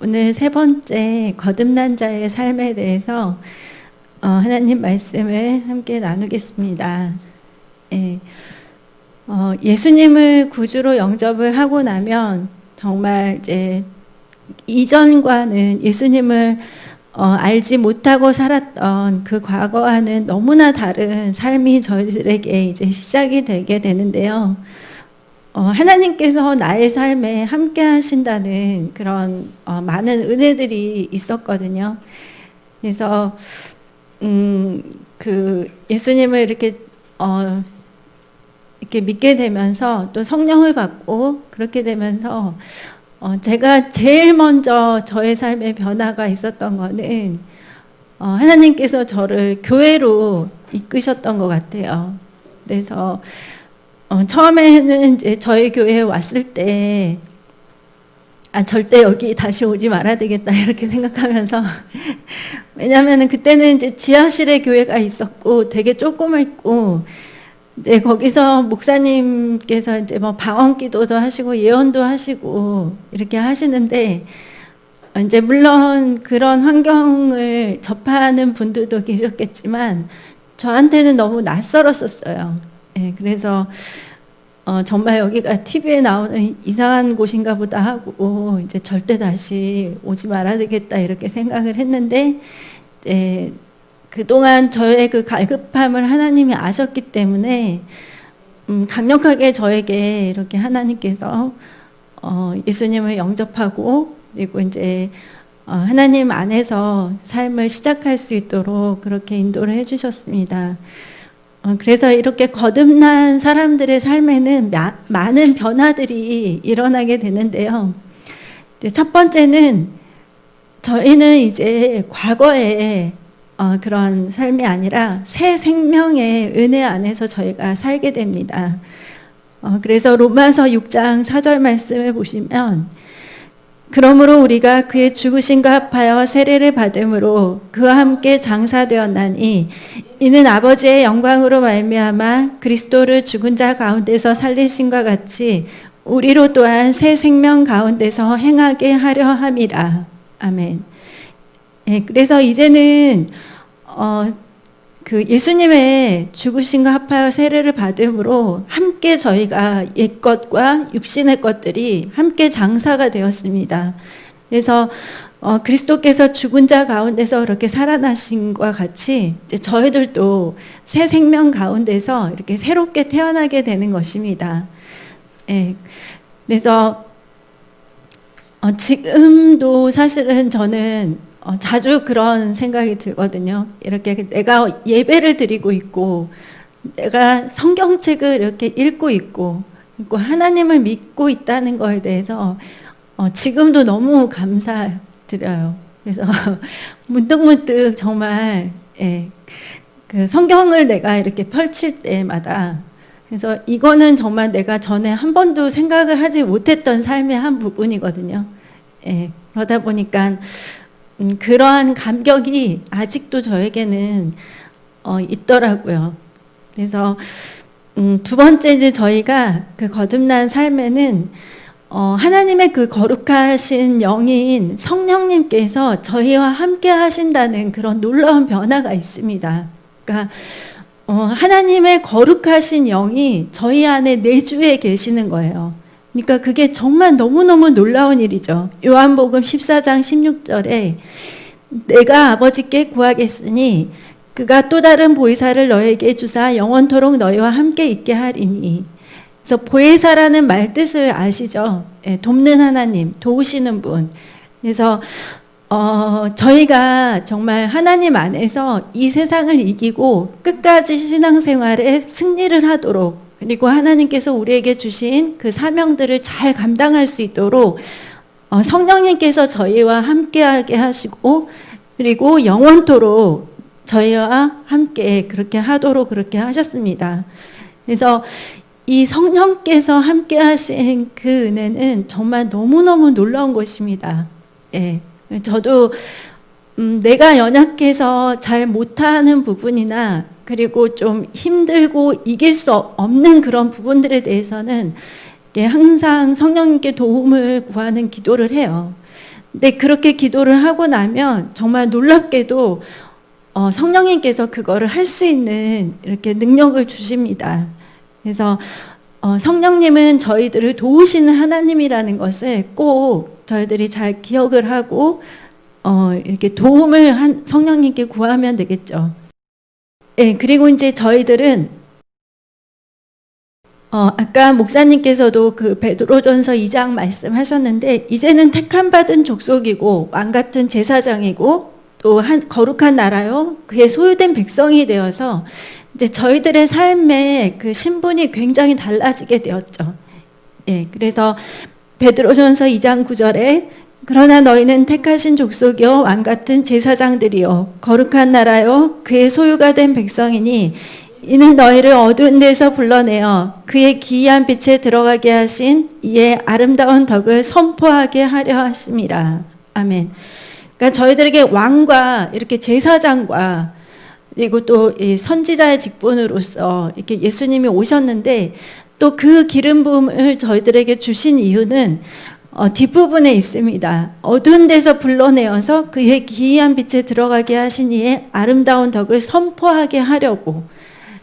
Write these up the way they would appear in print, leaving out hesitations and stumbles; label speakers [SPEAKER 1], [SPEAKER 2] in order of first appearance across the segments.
[SPEAKER 1] 오늘 세 번째 거듭난 자의 삶에 대해서 하나님 말씀을 함께 나누겠습니다. 예수님을 구주로 영접을 하고 나면 정말 이제 이전과는 예수님을 알지 못하고 살았던 그 과거와는 너무나 다른 삶이 저희들에게 이제 시작이 되게 되는데요. 하나님께서 나의 삶에 함께 하신다는 그런 많은 은혜들이 있었거든요. 그래서 그 예수님을 이렇게 믿게 되면서 또 성령을 받고 그렇게 되면서 제가 제일 먼저 저의 삶에 변화가 있었던 거는 하나님께서 저를 교회로 이끄셨던 것 같아요. 그래서 처음에는 이제 저희 교회에 왔을 때 절대 여기 다시 오지 말아야 되겠다 이렇게 생각하면서 왜냐하면 그때는 이제 지하실에 교회가 있었고 되게 조그맣고 이제 거기서 목사님께서 이제 뭐 방언 기도도 하시고 예언도 하시고 이렇게 하시는데 이제 물론 그런 환경을 접하는 분들도 계셨겠지만 저한테는 너무 낯설었었어요. 그래서 정말 여기가 TV에 나오는 이상한 곳인가 보다 하고 이제 절대 다시 오지 말아야 되겠다 이렇게 생각을 했는데 그동안 저의 그 갈급함을 하나님이 아셨기 때문에 강력하게 저에게 이렇게 하나님께서 예수님을 영접하고 그리고 이제 하나님 안에서 삶을 시작할 수 있도록 그렇게 인도를 해주셨습니다. 그래서 이렇게 거듭난 사람들의 삶에는 많은 변화들이 일어나게 되는데요. 첫 번째는 저희는 이제 과거에 그런 삶이 아니라 새 생명의 은혜 안에서 저희가 살게 됩니다. 그래서 로마서 6장 4절 말씀을 보시면 그러므로 우리가 그의 죽으심과 합하여 세례를 받음으로 그와 함께 장사되었나니 이는 아버지의 영광으로 말미암아 그리스도를 죽은 자 가운데서 살리심과 같이 우리로 또한 새 생명 가운데서 행하게 하려 함이라. 아멘. 그래서 이제는 그 예수님의 죽으심과 합하여 세례를 받음으로 함께 저희가 옛것과 육신의 것들이 함께 장사가 되었습니다. 그래서 그리스도께서 죽은 자 가운데서 이렇게 살아나신과 같이 이제 저희들도 새 생명 가운데서 이렇게 새롭게 태어나게 되는 것입니다. 그래서 지금도 사실은 저는 자주 그런 생각이 들거든요. 이렇게 내가 예배를 드리고 있고 내가 성경책을 이렇게 읽고 있고 하나님을 믿고 있다는 거에 대해서 지금도 너무 감사드려요. 그래서 문득문득 정말 그 성경을 내가 이렇게 펼칠 때마다 그래서 이거는 정말 내가 전에 한 번도 생각을 하지 못했던 삶의 한 부분이거든요. 그러다 보니까 그러한 감격이 아직도 저에게는 있더라고요. 그래서 두 번째 이제 저희가 그 거듭난 삶에는 하나님의 그 거룩하신 영인 성령님께서 저희와 함께 하신다는 그런 놀라운 변화가 있습니다. 그러니까 하나님의 거룩하신 영이 저희 안에 내주에 계시는 거예요. 그러니까 그게 정말 너무너무 놀라운 일이죠. 요한복음 14장 16절에 내가 아버지께 구하겠으니 그가 또 다른 보혜사를 너에게 주사 영원토록 너희와 함께 있게 하리니. 그래서 보혜사라는 말 뜻을 아시죠? 돕는 하나님, 도우시는 분. 그래서 저희가 정말 하나님 안에서 이 세상을 이기고 끝까지 신앙생활에 승리를 하도록 그리고 하나님께서 우리에게 주신 그 사명들을 잘 감당할 수 있도록 성령님께서 저희와 함께하게 하시고 그리고 영원토록 저희와 함께 그렇게 하도록 그렇게 하셨습니다. 그래서 이 성령께서 함께 하신 그 은혜는 정말 너무너무 놀라운 것입니다. 저도 내가 연약해서 잘 못하는 부분이나 그리고 좀 힘들고 이길 수 없는 그런 부분들에 대해서는 항상 성령님께 도움을 구하는 기도를 해요. 근데 그렇게 기도를 하고 나면 정말 놀랍게도 성령님께서 그거를 할 수 있는 이렇게 능력을 주십니다. 그래서 성령님은 저희들을 도우시는 하나님이라는 것을 꼭 저희들이 잘 기억을 하고 이렇게 도움을 성령님께 구하면 되겠죠. 네, 그리고 이제 저희들은 아까 목사님께서도 그 베드로전서 2장 말씀하셨는데, 이제는 택함 받은 족속이고 왕 같은 제사장이고 또 거룩한 나라요 그의 소유된 백성이 되어서 이제 저희들의 삶의 그 신분이 굉장히 달라지게 되었죠. 예, 그래서 베드로전서 2장 9절에 그러나 너희는 택하신 족속이요 왕 같은 제사장들이요 거룩한 나라요 그의 소유가 된 백성이니 이는 너희를 어두운 데서 불러내어 그의 기이한 빛에 들어가게 하신 이의 아름다운 덕을 선포하게 하려 하심이라. 아멘. 그러니까 저희들에게 왕과 이렇게 제사장과 그리고 또 이 선지자의 직분으로서 이렇게 예수님이 오셨는데, 또 그 기름 부음을 저희들에게 주신 이유는 뒷부분에 있습니다. 어두운 데서 불러내어서 그의 기이한 빛에 들어가게 하신 이의 아름다운 덕을 선포하게 하려고.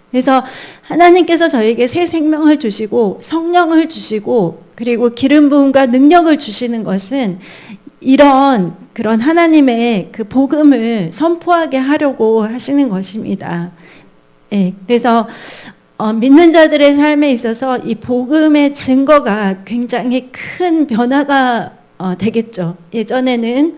[SPEAKER 1] 그래서 하나님께서 저에게 새 생명을 주시고 성령을 주시고 그리고 기름 부음과 능력을 주시는 것은 이런 그런 하나님의 그 복음을 선포하게 하려고 하시는 것입니다. 예, 그래서 믿는 자들의 삶에 있어서 이 복음의 증거가 굉장히 큰 변화가 되겠죠. 예전에는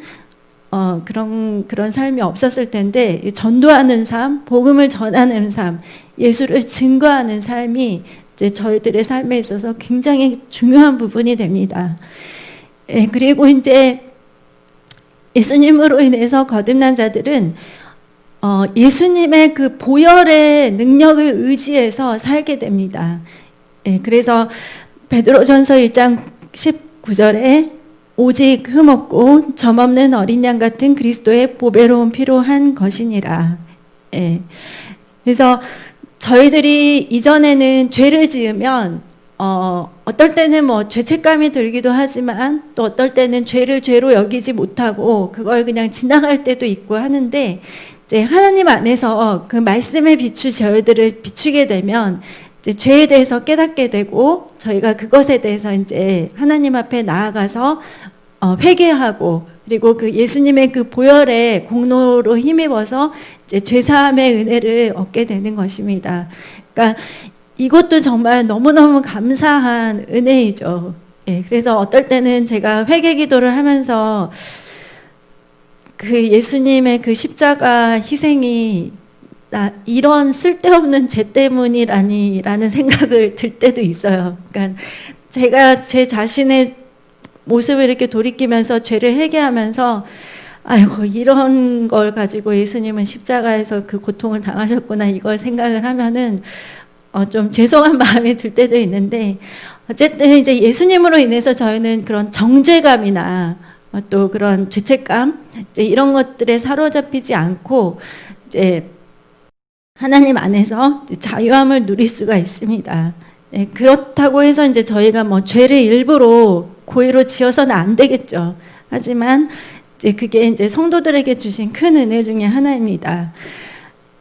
[SPEAKER 1] 그런 삶이 없었을 텐데, 전도하는 삶, 복음을 전하는 삶, 예수를 증거하는 삶이 이제 저희들의 삶에 있어서 굉장히 중요한 부분이 됩니다. 예, 그리고 이제 예수님으로 인해서 거듭난 자들은 예수님의 그 보혈의 능력을 의지해서 살게 됩니다. 예, 그래서 베드로전서 1장 19절에 오직 흠없고 점없는 어린 양 같은 그리스도의 보배로운 피로 한 것이니라. 예, 그래서 저희들이 이전에는 죄를 지으면 어떨 때는 뭐 죄책감이 들기도 하지만 또 어떨 때는 죄를 죄로 여기지 못하고 그걸 그냥 지나갈 때도 있고 하는데, 이제 하나님 안에서 그 말씀의 빛이 저희들을 비추게 되면 이제 죄에 대해서 깨닫게 되고 저희가 그것에 대해서 이제 하나님 앞에 나아가서 회개하고 그리고 그 예수님의 그 보혈의 공로로 힘입어서 이제 죄사함의 은혜를 얻게 되는 것입니다. 그러니까 이것도 정말 너무너무 감사한 은혜이죠. 예, 그래서 어떨 때는 제가 회개 기도를 하면서 그 예수님의 그 십자가 희생이 나 이런 쓸데없는 죄 때문이라는 생각을 들 때도 있어요. 그러니까 제가 제 자신의 모습을 이렇게 돌이키면서 죄를 회개하면서 아이고 이런 걸 가지고 예수님은 십자가에서 그 고통을 당하셨구나 이걸 생각을 하면은 좀 죄송한 마음이 들 때도 있는데, 어쨌든 이제 예수님으로 인해서 저희는 그런 정죄감이나 또 그런 죄책감 이제 이런 것들에 사로잡히지 않고 이제 하나님 안에서 이제 자유함을 누릴 수가 있습니다. 네, 그렇다고 해서 이제 저희가 뭐 죄를 일부러 고의로 지어서는 안 되겠죠. 하지만 이제 그게 이제 성도들에게 주신 큰 은혜 중에 하나입니다.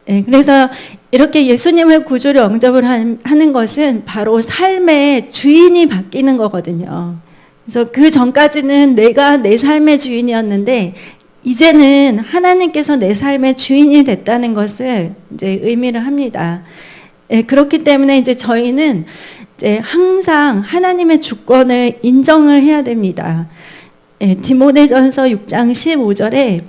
[SPEAKER 1] 네, 그래서 이렇게 예수님을 구주로 영접을 하는 것은 바로 삶의 주인이 바뀌는 거거든요. 그래서 그 전까지는 내가 내 삶의 주인이었는데 이제는 하나님께서 내 삶의 주인이 됐다는 것을 이제 의미를 합니다. 예, 그렇기 때문에 이제 저희는 이제 항상 하나님의 주권을 인정을 해야 됩니다. 예, 디모데전서 6장 15절에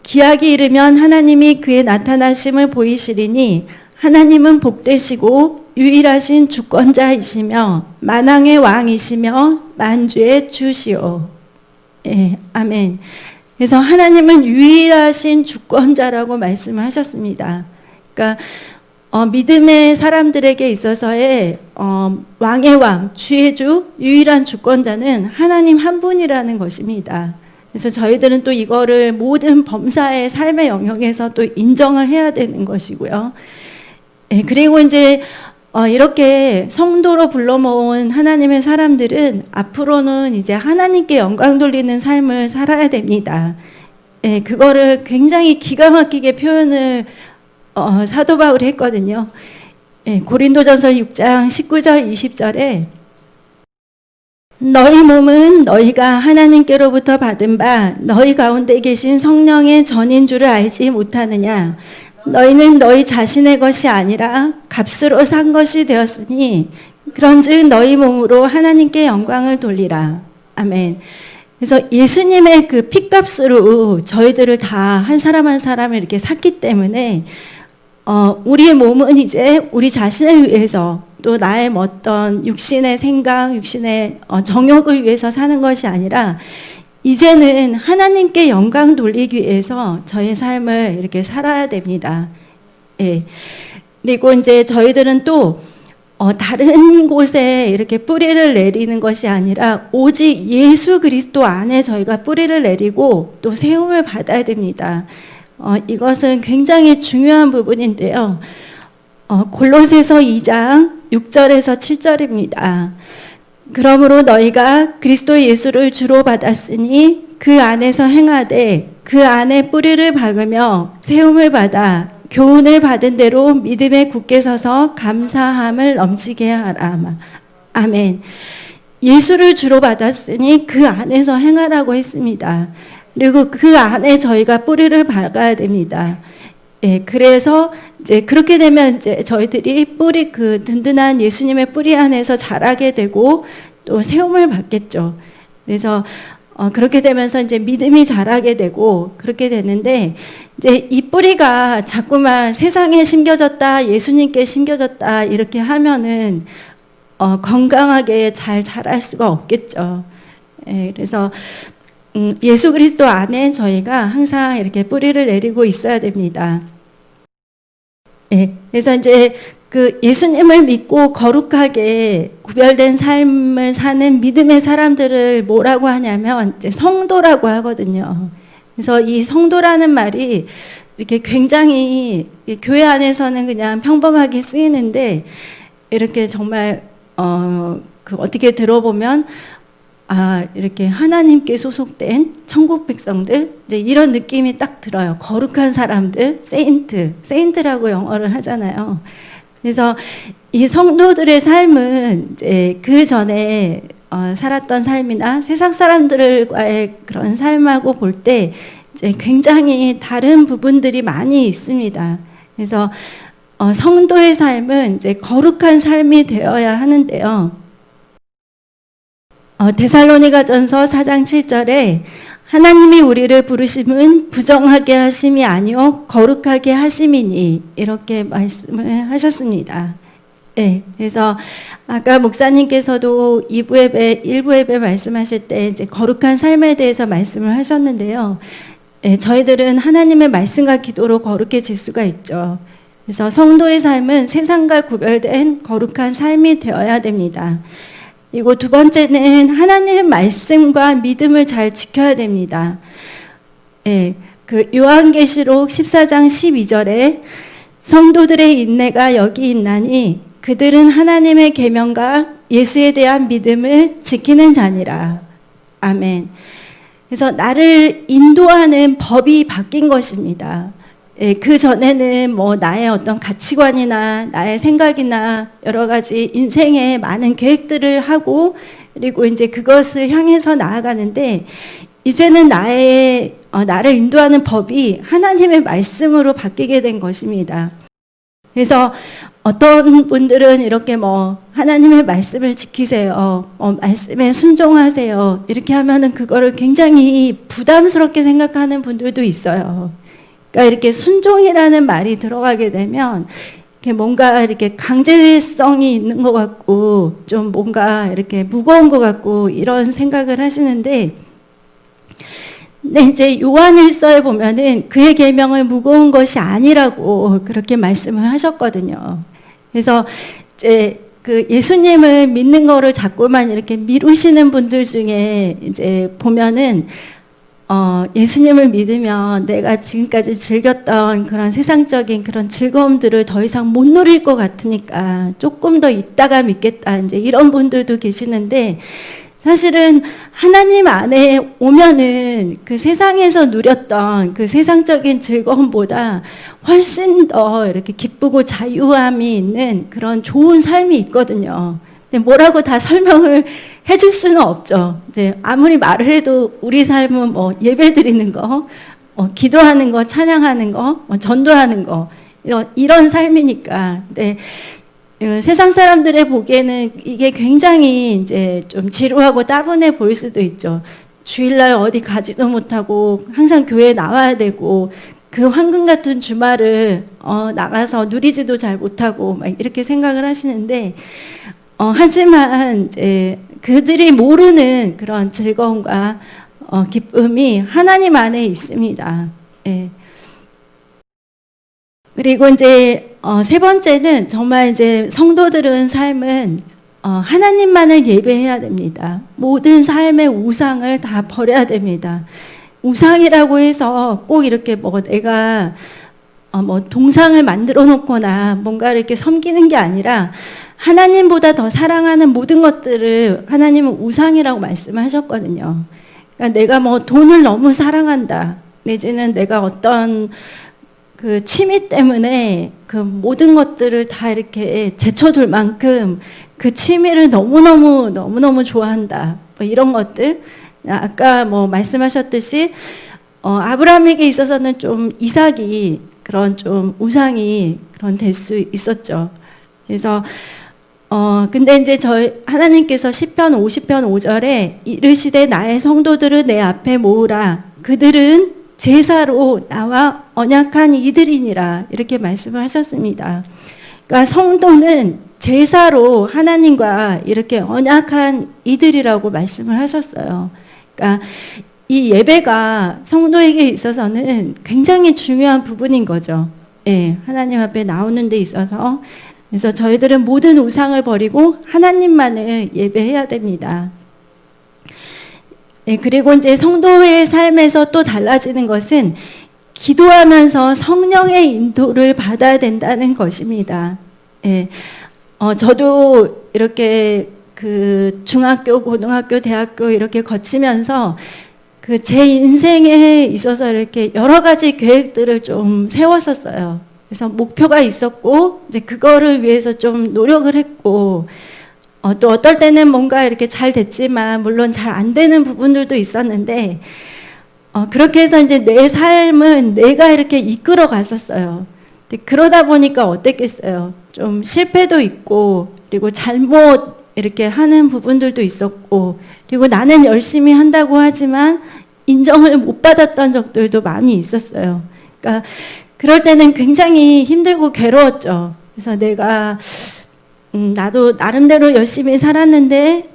[SPEAKER 1] 기약이 이르면 하나님이 그의 나타나심을 보이시리니 하나님은 복되시고 유일하신 주권자이시며 만왕의 왕이시며 만주의 주시오. 예, 아멘. 그래서 하나님은 유일하신 주권자라고 말씀하셨습니다. 그러니까 믿음의 사람들에게 있어서의 왕의 왕, 주의 주, 유일한 주권자는 하나님 한 분이라는 것입니다. 그래서 저희들은 또 이거를 모든 범사의 삶의 영역에서 또 인정을 해야 되는 것이고요. 예, 그리고 이제 이렇게 성도로 불러 모은 하나님의 사람들은 앞으로는 이제 하나님께 영광 돌리는 삶을 살아야 됩니다. 예, 그거를 굉장히 기가 막히게 표현을 사도 바울이 했거든요. 예, 고린도전서 6장 19절 20절에 너희 몸은 너희가 하나님께로부터 받은 바 너희 가운데 계신 성령의 전인 줄을 알지 못하느냐. 너희는 너희 자신의 것이 아니라 값으로 산 것이 되었으니 그런즉 너희 몸으로 하나님께 영광을 돌리라. 아멘. 그래서 예수님의 그 핏값으로 저희들을 다 한 사람 한 사람을 이렇게 샀기 때문에 우리의 몸은 이제 우리 자신을 위해서 또 나의 어떤 육신의 생각, 육신의 정욕을 위해서 사는 것이 아니라 이제는 하나님께 영광 돌리기 위해서 저의 삶을 이렇게 살아야 됩니다. 예. 그리고 이제 저희들은 또 다른 곳에 이렇게 뿌리를 내리는 것이 아니라 오직 예수 그리스도 안에 저희가 뿌리를 내리고 또 세움을 받아야 됩니다. 이것은 굉장히 중요한 부분인데요. 골로새서 2장 6절에서 7절입니다. 그러므로 너희가 그리스도 예수를 주로 받았으니 그 안에서 행하되 그 안에 뿌리를 박으며 세움을 받아 교훈을 받은 대로 믿음에 굳게 서서 감사함을 넘치게 하라. 아멘. 예수를 주로 받았으니 그 안에서 행하라고 했습니다. 그리고 그 안에 저희가 뿌리를 박아야 됩니다. 예, 그래서 이제 그렇게 되면 이제 저희들이 뿌리 그 든든한 예수님의 뿌리 안에서 자라게 되고 또 세움을 받겠죠. 그래서 그렇게 되면서 이제 믿음이 자라게 되고 그렇게 되는데 이제 이 뿌리가 자꾸만 세상에 심겨졌다, 예수님께 심겨졌다 이렇게 하면은 건강하게 잘 자랄 수가 없겠죠. 예, 그래서 예수 그리스도 안에 저희가 항상 이렇게 뿌리를 내리고 있어야 됩니다. 예, 그래서 이제 그 예수님을 믿고 거룩하게 구별된 삶을 사는 믿음의 사람들을 뭐라고 하냐면 이제 성도라고 하거든요. 그래서 이 성도라는 말이 이렇게 굉장히 교회 안에서는 그냥 평범하게 쓰이는데 이렇게 정말 어떻게 들어보면 이렇게 하나님께 소속된 천국 백성들, 이제 이런 느낌이 딱 들어요. 거룩한 사람들, 세인트라고 영어를 하잖아요. 그래서 이 성도들의 삶은 이제 그 전에 살았던 삶이나 세상 사람들과의 그런 삶하고 볼 때 이제 굉장히 다른 부분들이 많이 있습니다. 그래서 성도의 삶은 이제 거룩한 삶이 되어야 하는데요. 데살로니가전서 4장 7절에 하나님이 우리를 부르심은 부정하게 하심이 아니요 거룩하게 하심이니 이렇게 말씀을 하셨습니다. 네, 그래서 아까 목사님께서도 2부 예배, 1부 예배 말씀하실 때 이제 거룩한 삶에 대해서 말씀을 하셨는데요. 네, 저희들은 하나님의 말씀과 기도로 거룩해질 수가 있죠. 그래서 성도의 삶은 세상과 구별된 거룩한 삶이 되어야 됩니다. 그리고 두 번째는 하나님의 말씀과 믿음을 잘 지켜야 됩니다. 예, 그 요한계시록 14장 12절에 성도들의 인내가 여기 있나니 그들은 하나님의 계명과 예수에 대한 믿음을 지키는 자니라. 아멘. 그래서 나를 인도하는 법이 바뀐 것입니다. 예, 그 전에는 뭐 나의 어떤 가치관이나 나의 생각이나 여러 가지 인생에 많은 계획들을 하고 그리고 이제 그것을 향해서 나아가는데 이제는 나를 인도하는 법이 하나님의 말씀으로 바뀌게 된 것입니다. 그래서 어떤 분들은 이렇게 뭐 하나님의 말씀을 지키세요, 말씀에 순종하세요 이렇게 하면은 그거를 굉장히 부담스럽게 생각하는 분들도 있어요. 그러니까 이렇게 순종이라는 말이 들어가게 되면 이렇게 뭔가 이렇게 강제성이 있는 것 같고 좀 뭔가 이렇게 무거운 것 같고 이런 생각을 하시는데, 근데 이제 요한일서에 보면은 그의 계명을 무거운 것이 아니라고 그렇게 말씀을 하셨거든요. 그래서 이제 그 예수님을 믿는 거를 자꾸만 이렇게 미루시는 분들 중에 이제 보면은 예수님을 믿으면 내가 지금까지 즐겼던 그런 세상적인 그런 즐거움들을 더 이상 못 누릴 것 같으니까 조금 더 있다가 믿겠다. 이제 이런 분들도 계시는데, 사실은 하나님 안에 오면은 그 세상에서 누렸던 그 세상적인 즐거움보다 훨씬 더 이렇게 기쁘고 자유함이 있는 그런 좋은 삶이 있거든요. 근데 뭐라고 다 설명을 해줄 수는 없죠. 이제 아무리 말을 해도 우리 삶은 뭐 예배 드리는 거, 기도하는 거, 찬양하는 거, 전도하는 거, 이런 삶이니까. 근데 세상 사람들의 보기에는 이게 굉장히 이제 좀 지루하고 따분해 보일 수도 있죠. 주일날 어디 가지도 못하고 항상 교회에 나와야 되고 그 황금 같은 주말을 나가서 누리지도 잘 못하고 막 이렇게 생각을 하시는데, 하지만 이제 그들이 모르는 그런 즐거움과 기쁨이 하나님 안에 있습니다. 예. 그리고 이제 세 번째는 정말 이제 성도들은 삶은 하나님만을 예배해야 됩니다. 모든 삶의 우상을 다 버려야 됩니다. 우상이라고 해서 꼭 이렇게 뭐 내가 뭐 동상을 만들어 놓거나 뭔가 이렇게 섬기는 게 아니라 하나님보다 더 사랑하는 모든 것들을 하나님은 우상이라고 말씀하셨거든요. 그러니까 내가 뭐 돈을 너무 사랑한다, 내지는 내가 어떤 그 취미 때문에 그 모든 것들을 다 이렇게 제쳐둘 만큼 그 취미를 너무너무 좋아한다, 뭐 이런 것들. 아까 뭐 말씀하셨듯이 아브라함에게 있어서는 좀 이삭이 그런 좀 우상이 그런 될 수 있었죠. 그래서 근데 이제 하나님께서 시편 50편 5절에 이르시되 나의 성도들을 내 앞에 모으라, 그들은 제사로 나와 언약한 이들이니라, 이렇게 말씀을 하셨습니다. 그러니까 성도는 제사로 하나님과 이렇게 언약한 이들이라고 말씀을 하셨어요. 그러니까 이 예배가 성도에게 있어서는 굉장히 중요한 부분인 거죠. 예, 하나님 앞에 나오는 데 있어서. 그래서 저희들은 모든 우상을 버리고 하나님만을 예배해야 됩니다. 예, 그리고 이제 성도의 삶에서 또 달라지는 것은 기도하면서 성령의 인도를 받아야 된다는 것입니다. 예, 저도 이렇게 그 중학교, 고등학교, 대학교 이렇게 거치면서 그 제 인생에 있어서 이렇게 여러 가지 계획들을 좀 세웠었어요. 그래서 목표가 있었고, 이제 그거를 위해서 좀 노력을 했고, 또 어떨 때는 뭔가 이렇게 잘 됐지만, 물론 잘 안 되는 부분들도 있었는데, 그렇게 해서 이제 내 삶은 내가 이렇게 이끌어 갔었어요. 근데 그러다 보니까 어땠겠어요? 좀 실패도 있고, 그리고 잘못 이렇게 하는 부분들도 있었고, 그리고 나는 열심히 한다고 하지만 인정을 못 받았던 적들도 많이 있었어요. 그러니까 그럴 때는 굉장히 힘들고 괴로웠죠. 그래서 내가 나도 나름대로 열심히 살았는데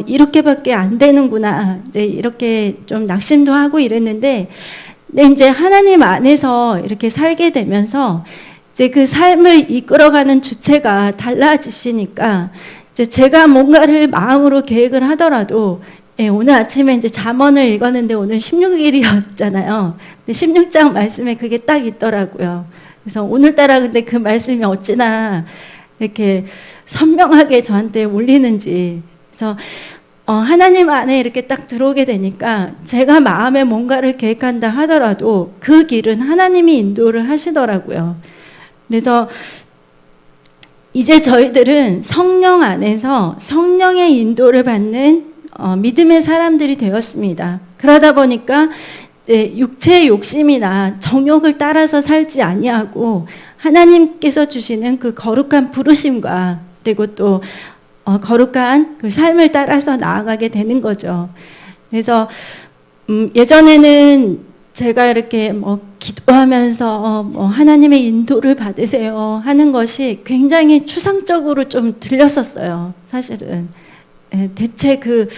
[SPEAKER 1] 이렇게밖에 안 되는구나, 이제 이렇게 좀 낙심도 하고 이랬는데, 근데 이제 하나님 안에서 이렇게 살게 되면서 이제 그 삶을 이끌어가는 주체가 달라지시니까, 이제 제가 뭔가를 마음으로 계획을 하더라도, 예, 오늘 아침에 이제 잠언을 읽었는데 오늘 16일이었잖아요. 근데 16장 말씀에 그게 딱 있더라고요. 그래서 오늘따라 근데 그 말씀이 어찌나 이렇게 선명하게 저한테 울리는지. 그래서 하나님 안에 이렇게 딱 들어오게 되니까 제가 마음에 뭔가를 계획한다 하더라도 그 길은 하나님이 인도를 하시더라고요. 그래서 이제 저희들은 성령 안에서 성령의 인도를 받는 믿음의 사람들이 되었습니다. 그러다 보니까 육체의 욕심이나 정욕을 따라서 살지 아니하고 하나님께서 주시는 그 거룩한 부르심과 그리고 또 거룩한 그 삶을 따라서 나아가게 되는 거죠. 그래서 예전에는 제가 이렇게 뭐 기도하면서 뭐 하나님의 인도를 받으세요 하는 것이 굉장히 추상적으로 좀 들렸었어요. 사실은 대체 그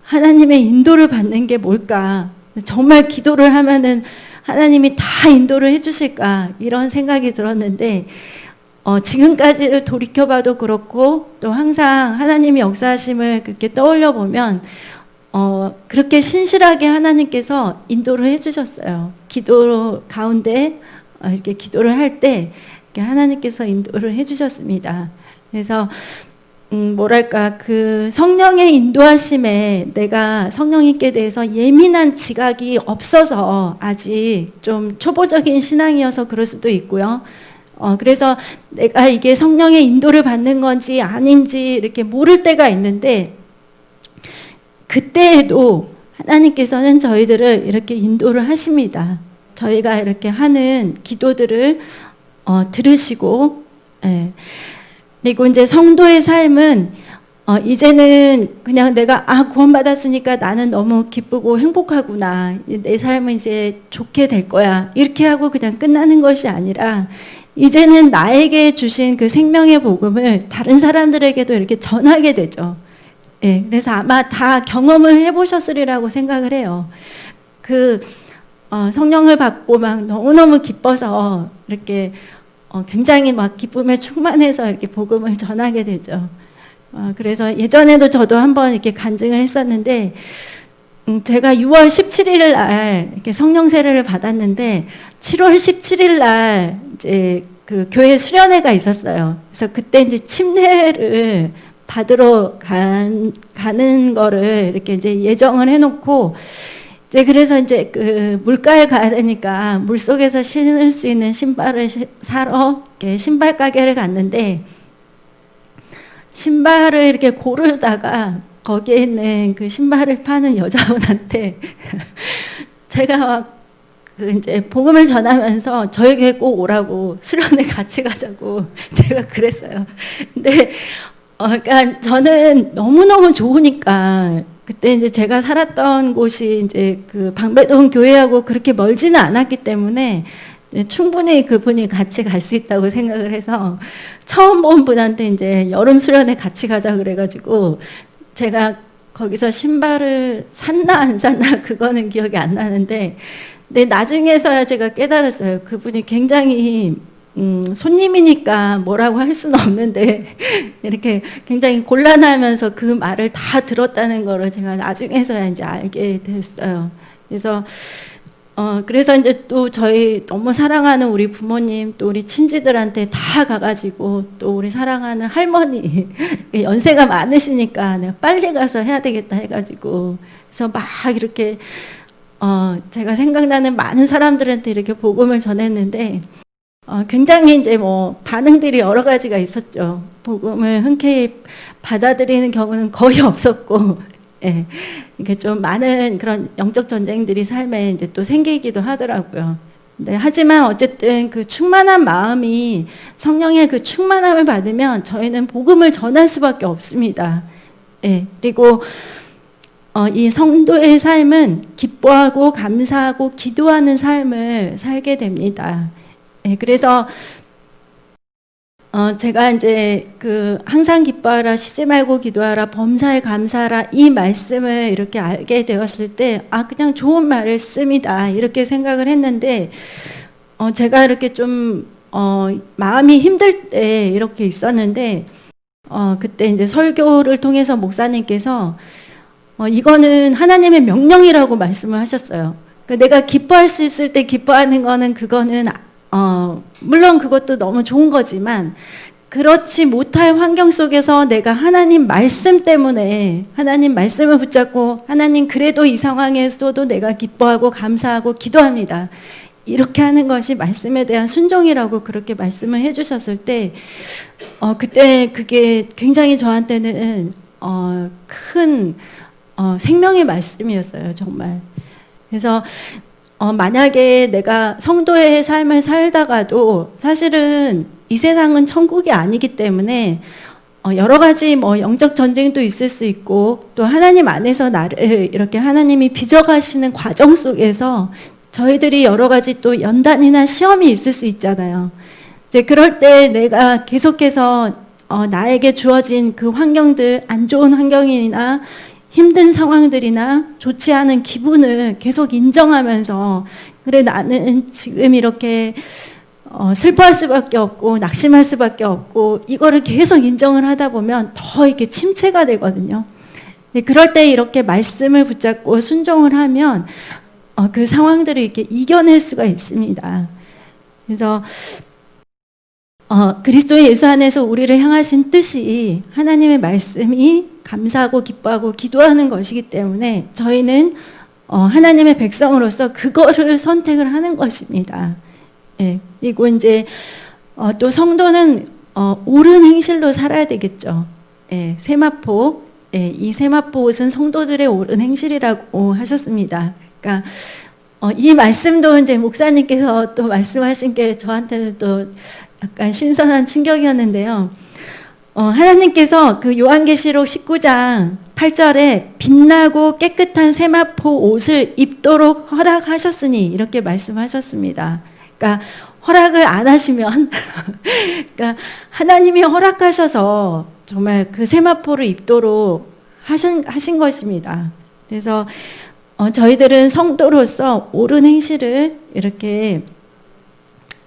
[SPEAKER 1] 하나님의 인도를 받는 게 뭘까? 정말 기도를 하면은 하나님이 다 인도를 해주실까? 이런 생각이 들었는데 지금까지를 돌이켜봐도 그렇고 또 항상 하나님이 역사하심을 그렇게 떠올려 보면 그렇게 신실하게 하나님께서 인도를 해주셨어요. 기도 가운데 이렇게 기도를 할 때 하나님께서 인도를 해주셨습니다. 그래서 뭐랄까 그 성령의 인도하심에 내가 성령님께 대해서 예민한 지각이 없어서 아직 좀 초보적인 신앙이어서 그럴 수도 있고요. 그래서 내가 이게 성령의 인도를 받는 건지 아닌지 이렇게 모를 때가 있는데, 그때에도 하나님께서는 저희들을 이렇게 인도를 하십니다. 저희가 이렇게 하는 기도들을 들으시고, 예. 그리고 이제 성도의 삶은 이제는 그냥 내가 구원받았으니까 나는 너무 기쁘고 행복하구나, 내 삶은 이제 좋게 될 거야, 이렇게 하고 그냥 끝나는 것이 아니라 이제는 나에게 주신 그 생명의 복음을 다른 사람들에게도 이렇게 전하게 되죠. 예, 그래서 아마 다 경험을 해보셨으리라고 생각을 해요. 성령을 받고 막 너무너무 기뻐서 이렇게 굉장히 막 기쁨에 충만해서 이렇게 복음을 전하게 되죠. 그래서 예전에도 저도 한번 이렇게 간증을 했었는데, 제가 6월 17일 날 이렇게 성령 세례를 받았는데 7월 17일 날 이제 그 교회 수련회가 있었어요. 그래서 그때 이제 침례를 받으러 가는 거를 이렇게 이제 예정을 해놓고, 이제 그래서 이제 그 물가에 가야 되니까 물 속에서 신을 수 있는 신발을 사러 이렇게 신발 가게를 갔는데, 신발을 이렇게 고르다가 거기에 있는 그 신발을 파는 여자분한테 제가 막 그 이제 복음을 전하면서 저에게 꼭 오라고, 수련회 같이 가자고 제가 그랬어요. 근데 그러니까 저는 너무너무 좋으니까, 그때 이제 제가 살았던 곳이 이제 그 방배동 교회하고 그렇게 멀지는 않았기 때문에 충분히 그분이 같이 갈 수 있다고 생각을 해서 처음 본 분한테 이제 여름 수련회 같이 가자 그래가지고 제가 거기서 신발을 샀나 안 샀나 그거는 기억이 안 나는데, 근데 나중에서야 제가 깨달았어요. 그분이 굉장히 손님이니까 뭐라고 할 수는 없는데 이렇게 굉장히 곤란하면서 그 말을 다 들었다는 거를 제가 나중에서야 이제 알게 됐어요. 그래서 이제 또 저희 너무 사랑하는 우리 부모님, 또 우리 친지들한테 다 가가지고, 또 우리 사랑하는 할머니 연세가 많으시니까 내가 빨리 가서 해야 되겠다 해가지고, 그래서 막 이렇게 제가 생각나는 많은 사람들한테 이렇게 복음을 전했는데, 굉장히 이제 뭐 반응들이 여러 가지가 있었죠. 복음을 흔쾌히 받아들이는 경우는 거의 없었고, 예, 이게 좀 많은 그런 영적 전쟁들이 삶에 이제 또 생기기도 하더라고요. 네, 하지만 어쨌든 그 충만한 마음이, 성령의 그 충만함을 받으면 저희는 복음을 전할 수밖에 없습니다. 예, 그리고 이 성도의 삶은 기뻐하고 감사하고 기도하는 삶을 살게 됩니다. 예, 그래서 제가 이제 항상 기뻐하라, 쉬지 말고 기도하라, 범사에 감사하라, 이 말씀을 이렇게 알게 되었을 때, 그냥 좋은 말씀이다 이렇게 생각을 했는데, 제가 이렇게 좀 마음이 힘들 때 이렇게 있었는데, 그때 이제 설교를 통해서 목사님께서 이거는 하나님의 명령이라고 말씀을 하셨어요. 그러니까 내가 기뻐할 수 있을 때 기뻐하는 거는, 그거는 물론 그것도 너무 좋은 거지만, 그렇지 못할 환경 속에서 내가 하나님 말씀 때문에, 하나님 말씀을 붙잡고, 하나님 그래도 이 상황에서도 내가 기뻐하고 감사하고 기도합니다, 이렇게 하는 것이 말씀에 대한 순종이라고 그렇게 말씀을 해주셨을 때, 그때 그게 굉장히 저한테는 큰 생명의 말씀이었어요, 정말. 그래서 만약에 내가 성도의 삶을 살다가도 사실은 이 세상은 천국이 아니기 때문에 여러 가지 뭐 영적 전쟁도 있을 수 있고, 또 하나님 안에서 나를 이렇게 하나님이 빚어가시는 과정 속에서 저희들이 여러 가지 또 연단이나 시험이 있을 수 있잖아요. 이제 그럴 때 내가 계속해서 나에게 주어진 그 환경들, 안 좋은 환경이나 힘든 상황들이나 좋지 않은 기분을 계속 인정하면서, 그래 나는 지금 이렇게 슬퍼할 수밖에 없고 낙심할 수밖에 없고, 이거를 계속 인정을 하다 보면 더 이렇게 침체가 되거든요. 그럴 때 이렇게 말씀을 붙잡고 순종을 하면 그 상황들을 이렇게 이겨낼 수가 있습니다. 그래서 그리스도 예수 안에서 우리를 향하신 뜻이 하나님의 말씀이 감사하고 기뻐하고 기도하는 것이기 때문에 저희는 하나님의 백성으로서 그거를 선택을 하는 것입니다. 예, 그리고 이제 또 성도는 옳은 행실로 살아야 되겠죠. 예, 세마포, 예, 이 세마포 옷은 성도들의 옳은 행실이라고 하셨습니다. 그러니까 이 말씀도 이제 목사님께서 또 말씀하신 게 저한테는 또 약간 신선한 충격이었는데요. 하나님께서 그 요한계시록 19장 8절에 빛나고 깨끗한 세마포 옷을 입도록 허락하셨으니 이렇게 말씀하셨습니다. 그러니까 허락을 안 하시면 그러니까 하나님이 허락하셔서 정말 그 세마포를 입도록 하신 것입니다. 그래서 저희들은 성도로서 옳은 행실을 이렇게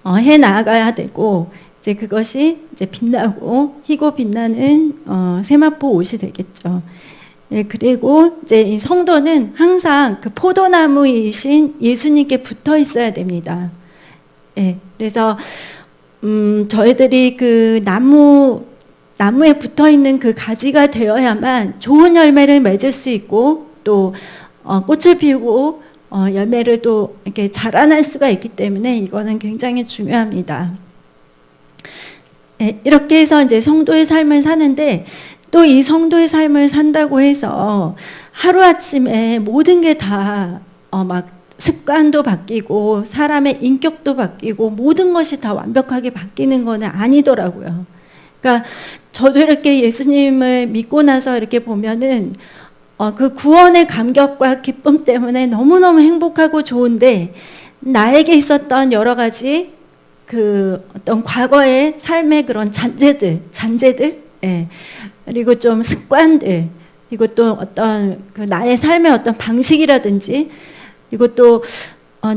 [SPEAKER 1] 해 나가야 되고 이제 그것이 이제 빛나고 희고 빛나는 세마포 옷이 되겠죠. 예, 그리고 이제 이 성도는 항상 그 포도나무이신 예수님께 붙어 있어야 됩니다. 예, 그래서 저희들이 그 나무에 붙어 있는 그 가지가 되어야만 좋은 열매를 맺을 수 있고 또 꽃을 피우고 열매를 또 이렇게 자라날 수가 있기 때문에 이거는 굉장히 중요합니다. 네, 이렇게 해서 이제 성도의 삶을 사는데 또 이 성도의 삶을 산다고 해서 하루아침에 모든 게 다 막 습관도 바뀌고 사람의 인격도 바뀌고 모든 것이 다 완벽하게 바뀌는 건 아니더라고요. 그러니까 저도 이렇게 예수님을 믿고 나서 이렇게 보면은 그 구원의 감격과 기쁨 때문에 너무너무 행복하고 좋은데 나에게 있었던 여러 가지 그 어떤 과거의 삶의 그런 잔재들, 예. 그리고 좀 습관들, 그리고 또 어떤 그 나의 삶의 어떤 방식이라든지, 그리고 또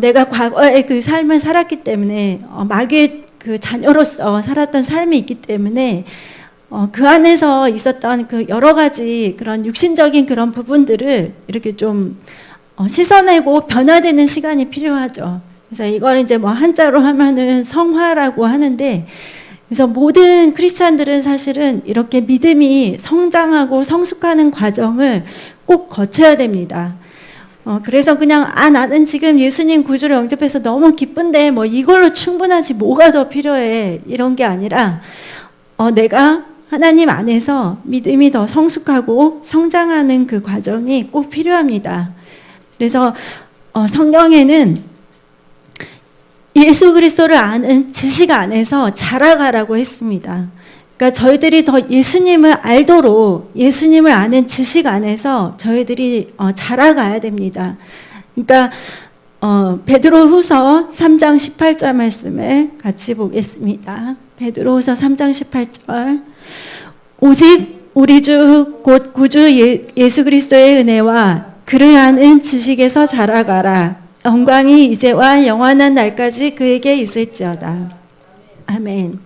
[SPEAKER 1] 내가 과거에 그 삶을 살았기 때문에 마귀의 그 자녀로서 살았던 삶이 있기 때문에 그 안에서 있었던 그 여러 가지 그런 육신적인 그런 부분들을 이렇게 좀 씻어내고 변화되는 시간이 필요하죠. 그래서 이걸 이제 뭐 한자로 하면은 성화라고 하는데, 그래서 모든 크리스찬들은 사실은 이렇게 믿음이 성장하고 성숙하는 과정을 꼭 거쳐야 됩니다. 그래서 그냥 나는 지금 예수님 구주를 영접해서 너무 기쁜데 뭐 이걸로 충분하지 뭐가 더 필요해 이런 게 아니라 내가 하나님 안에서 믿음이 더 성숙하고 성장하는 그 과정이 꼭 필요합니다. 그래서 성경에는 예수 그리스도를 아는 지식 안에서 자라가라고 했습니다. 그러니까 저희들이 더 예수님을 알도록 예수님을 아는 지식 안에서 저희들이 자라가야 됩니다. 그러니까 베드로후서 3장 18절 말씀을 같이 보겠습니다. 베드로후서 3장 18절. 오직 우리 주 곧 구주 예수 그리스도의 은혜와 그를 아는 지식에서 자라가라. 영광이 이제와 영원한 날까지 그에게 있을지어다. 아멘.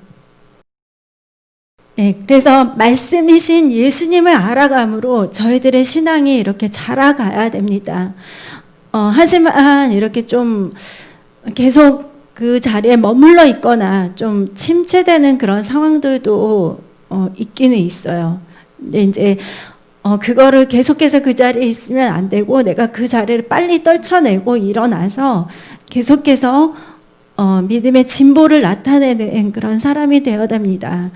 [SPEAKER 1] 네, 그래서 말씀이신 예수님을 알아감으로 저희들의 신앙이 이렇게 자라가야 됩니다. 하지만 이렇게 좀 계속 그 자리에 머물러 있거나 좀 침체되는 그런 상황들도 있기는 있어요. 근데 이제 그거를 계속해서 그 자리에 있으면 안 되고 내가 그 자리를 빨리 떨쳐내고 일어나서 계속해서 믿음의 진보를 나타내는 그런 사람이 되어야 됩니다.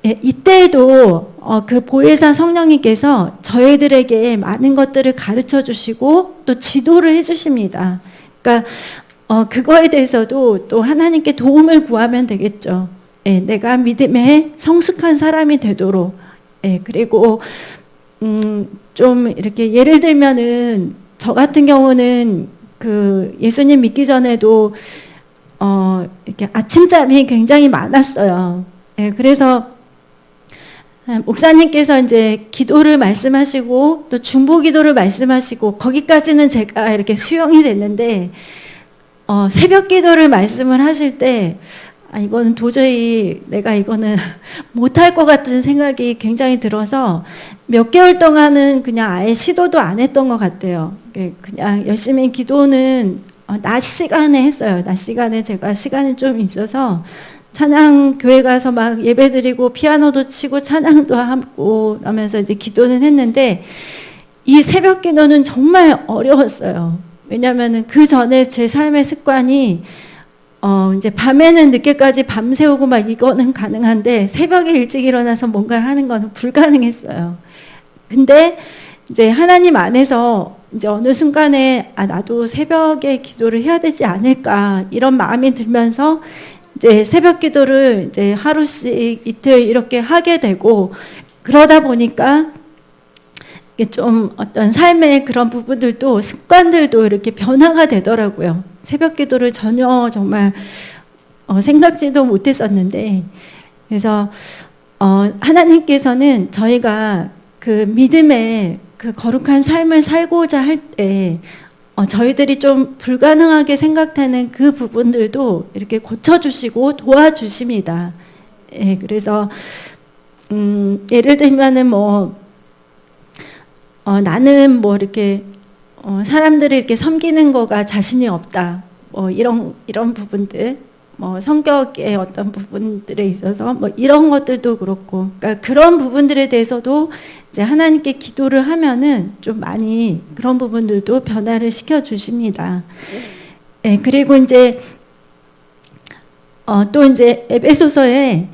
[SPEAKER 1] 예, 이때에도 그 보혜사 성령님께서 저희들에게 많은 것들을 가르쳐 주시고 또 지도를 해 주십니다. 그러니까 그거에 대해서도 또 하나님께 도움을 구하면 되겠죠. 예, 내가 믿음의 성숙한 사람이 되도록. 예, 그리고 좀 이렇게 예를 들면은 저 같은 경우는 그 예수님 믿기 전에도 이렇게 아침잠이 굉장히 많았어요. 예, 그래서 목사님께서 이제 기도를 말씀하시고 또 중보 기도를 말씀하시고 거기까지는 제가 이렇게 수용이 됐는데 새벽 기도를 말씀을 하실 때 이거는 도저히 내가 이거는 못할 것 같은 생각이 굉장히 들어서 몇 개월 동안은 그냥 아예 시도도 안 했던 것 같아요. 그냥 열심히 기도는 낮 시간에 했어요. 낮 시간에 제가 시간이 좀 있어서 찬양 교회 가서 막 예배드리고 피아노도 치고 찬양도 하고 하면서 이제 기도는 했는데 이 새벽 기도는 정말 어려웠어요. 왜냐하면은 그 전에 제 삶의 습관이 이제 밤에는 늦게까지 밤새우고 막 이거는 가능한데 새벽에 일찍 일어나서 뭔가를 하는 거는 불가능했어요. 근데 이제 하나님 안에서 이제 어느 순간에 나도 새벽에 기도를 해야 되지 않을까 이런 마음이 들면서 이제 새벽 기도를 이제 하루씩 이틀 이렇게 하게 되고 그러다 보니까 이게 좀 어떤 삶의 그런 부분들도 습관들도 이렇게 변화가 되더라고요. 새벽 기도를 전혀 정말 생각지도 못했었는데 그래서 하나님께서는 저희가 그 믿음의 그 거룩한 삶을 살고자 할 때 저희들이 좀 불가능하게 생각하는 그 부분들도 이렇게 고쳐주시고 도와주십니다. 예, 그래서 예를 들면은 나는 이렇게 사람들을 이렇게 섬기는 거가 자신이 없다. 이런 부분들, 성격의 어떤 부분들에 있어서 이런 것들도 그렇고, 그러니까 그런 부분들에 대해서도 이제 하나님께 기도를 하면은 좀 많이 그런 부분들도 변화를 시켜 주십니다. 네, 그리고 이제 또 이제 에베소서에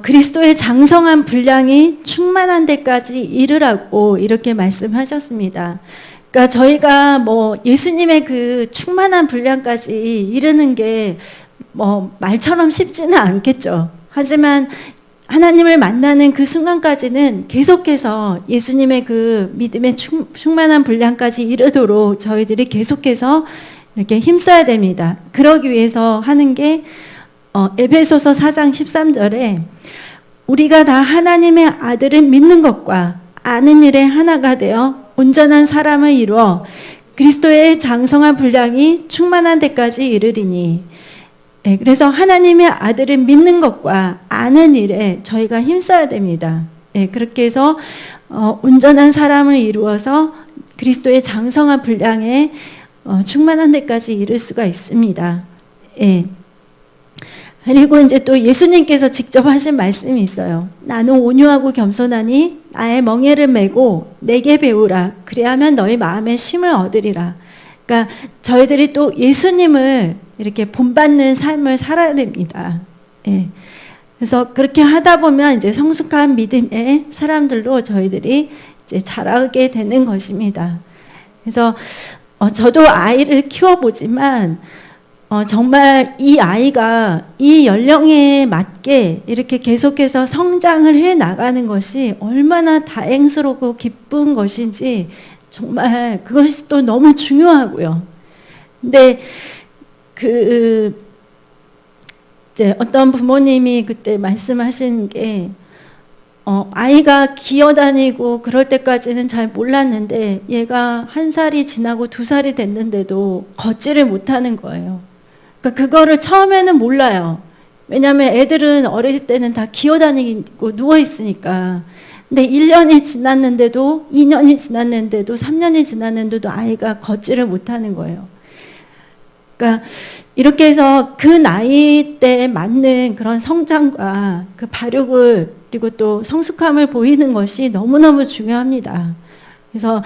[SPEAKER 1] 그리스도의 장성한 분량이 충만한 데까지 이르라고 이렇게 말씀하셨습니다. 그러니까 저희가 예수님의 그 충만한 분량까지 이르는 게 말처럼 쉽지는 않겠죠. 하지만 하나님을 만나는 그 순간까지는 계속해서 예수님의 그 믿음의 충만한 분량까지 이르도록 저희들이 계속해서 이렇게 힘써야 됩니다. 그러기 위해서 하는 게 에베소서 4장 13절에 우리가 다 하나님의 아들을 믿는 것과 아는 일에 하나가 되어 온전한 사람을 이루어 그리스도의 장성한 분량이 충만한 데까지 이르리니. 네, 그래서 하나님의 아들을 믿는 것과 아는 일에 저희가 힘써야 됩니다. 네, 그렇게 해서 온전한 사람을 이루어서 그리스도의 장성한 분량에 충만한 데까지 이를 수가 있습니다. 네. 그리고 이제 또 예수님께서 직접 하신 말씀이 있어요. 나는 온유하고 겸손하니 나의 멍에를 메고 내게 배우라. 그래야만 너희 마음에 쉼을 얻으리라. 그러니까 저희들이 또 예수님을 이렇게 본받는 삶을 살아야 됩니다. 예. 그래서 그렇게 하다 보면 이제 성숙한 믿음의 사람들로 저희들이 이제 자라게 되는 것입니다. 그래서 저도 아이를 키워보지만 정말 이 아이가 이 연령에 맞게 이렇게 계속해서 성장을 해 나가는 것이 얼마나 다행스럽고 기쁜 것인지 정말 그것이 또 너무 중요하고요. 근데 이제 어떤 부모님이 그때 말씀하신 게 아이가 기어다니고 그럴 때까지는 잘 몰랐는데 얘가 1살이 지나고 2살이 됐는데도 걷지를 못하는 거예요. 그러니까 그거를 처음에는 몰라요. 왜냐하면 애들은 어릴 때는 다 기어다니고 누워있으니까. 근데 1년이 지났는데도 2년이 지났는데도 3년이 지났는데도 아이가 걷지를 못하는 거예요. 그러니까 이렇게 해서 그 나이 때에 맞는 그런 성장과 그 발육을 그리고 또 성숙함을 보이는 것이 너무너무 중요합니다. 그래서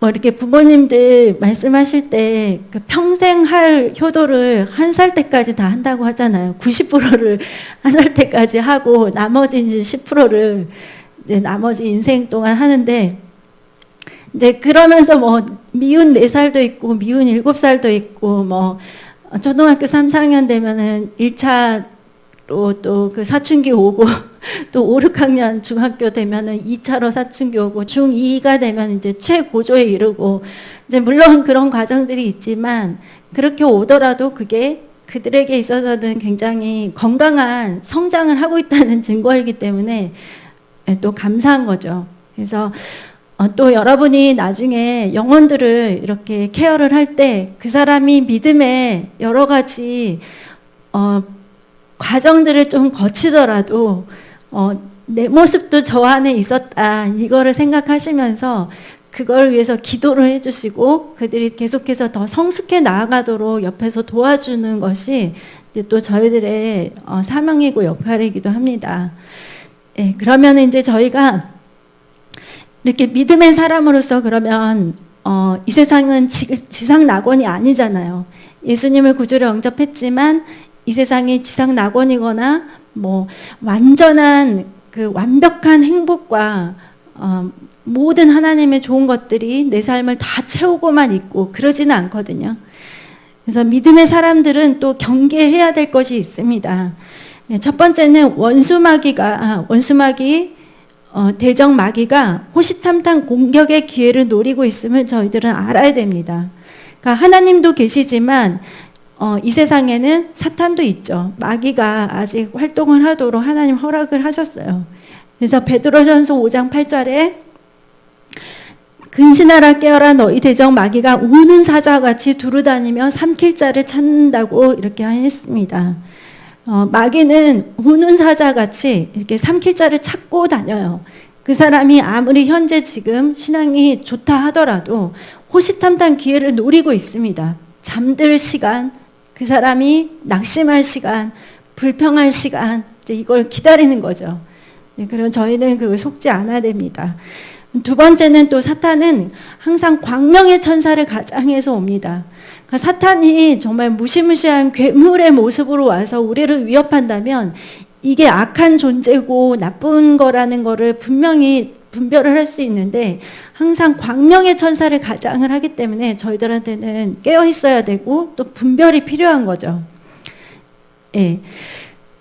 [SPEAKER 1] 이렇게 부모님들 말씀하실 때 그 평생 할 효도를 1살 때까지 다 한다고 하잖아요. 90%를 1살 때까지 하고 나머지 이제 10%를 이제 나머지 인생 동안 하는데 이제 그러면서 미운 4살도 있고 미운 7살도 있고 초등학교 3, 4학년 되면은 1차로 또 그 사춘기 오고 또 5, 6학년 중학교 되면은 2차로 사춘기 오고 중2가 되면 이제 최고조에 이르고 이제 물론 그런 과정들이 있지만 그렇게 오더라도 그게 그들에게 있어서는 굉장히 건강한 성장을 하고 있다는 증거이기 때문에 또 감사한 거죠. 그래서 또 여러분이 나중에 영혼들을 이렇게 케어를 할 때 그 사람이 믿음에 여러 가지 과정들을 좀 거치더라도 내 모습도 저 안에 있었다, 이거를 생각하시면서 그걸 위해서 기도를 해주시고 그들이 계속해서 더 성숙해 나아가도록 옆에서 도와주는 것이 이제 또 저희들의 사명이고 역할이기도 합니다. 예, 그러면 이제 저희가 이렇게 믿음의 사람으로서 그러면 이 세상은 지상 낙원이 아니잖아요. 예수님을 구주로 영접했지만 이 세상이 지상 낙원이거나 뭐 완전한 그 완벽한 행복과 모든 하나님의 좋은 것들이 내 삶을 다 채우고만 있고 그러지는 않거든요. 그래서 믿음의 사람들은 또 경계해야 될 것이 있습니다. 첫 번째는 원수마귀 대적 마귀가 호시탐탐 공격의 기회를 노리고 있음을 저희들은 알아야 됩니다. 그러니까 하나님도 계시지만 이 세상에는 사탄도 있죠. 마귀가 아직 활동을 하도록 하나님 허락을 하셨어요. 그래서 베드로전서 5장 8절에 근신하라 깨어라 너희 대적 마귀가 우는 사자같이 두루다니며 삼킬 자를 찾는다고 이렇게 했습니다. 마귀는 우는 사자같이 이렇게 삼킬 자를 찾고 다녀요. 그 사람이 아무리 현재 지금 신앙이 좋다 하더라도 호시탐탐 기회를 노리고 있습니다. 잠들 시간, 그 사람이 낙심할 시간, 불평할 시간, 이제 이걸 기다리는 거죠. 그럼 저희는 그걸 속지 않아야 됩니다. 두 번째는 또 사탄은 항상 광명의 천사를 가장해서 옵니다. 그러니까 사탄이 정말 무시무시한 괴물의 모습으로 와서 우리를 위협한다면 이게 악한 존재고 나쁜 거라는 거를 분명히 분별을 할 수 있는데 항상 광명의 천사를 가장을 하기 때문에 저희들한테는 깨어 있어야 되고 또 분별이 필요한 거죠. 예.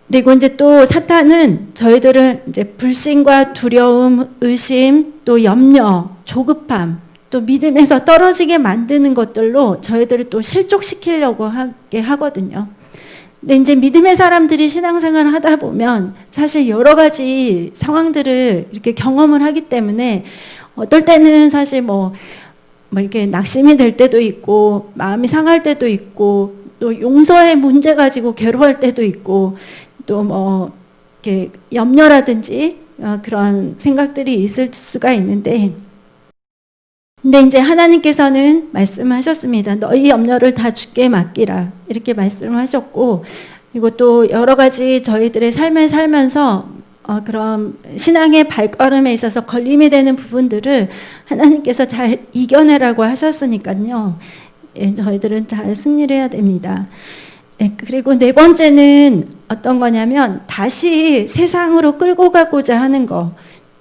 [SPEAKER 1] 그리고 이제 또 사탄은 저희들을 이제 불신과 두려움, 의심, 또 염려, 조급함, 또 믿음에서 떨어지게 만드는 것들로 저희들을 또 실족시키려고 하게 하거든요. 근데 이제 믿음의 사람들이 신앙생활을 하다 보면 사실 여러 가지 상황들을 이렇게 경험을 하기 때문에 어떨 때는 사실 뭐 이렇게 낙심이 될 때도 있고 마음이 상할 때도 있고 또 용서의 문제 가지고 괴로워할 때도 있고 또 뭐 이렇게 염려라든지 그런 생각들이 있을 수가 있는데 근데 이제 하나님께서는 말씀하셨습니다. 너희 염려를 다 주께 맡기라 이렇게 말씀을 하셨고 그리고 또 여러 가지 저희들의 삶을 살면서 그런 신앙의 발걸음에 있어서 걸림이 되는 부분들을 하나님께서 잘 이겨내라고 하셨으니까요. 예, 저희들은 잘 승리를 해야 됩니다. 예, 그리고 네 번째는 어떤 거냐면 다시 세상으로 끌고 가고자 하는 거.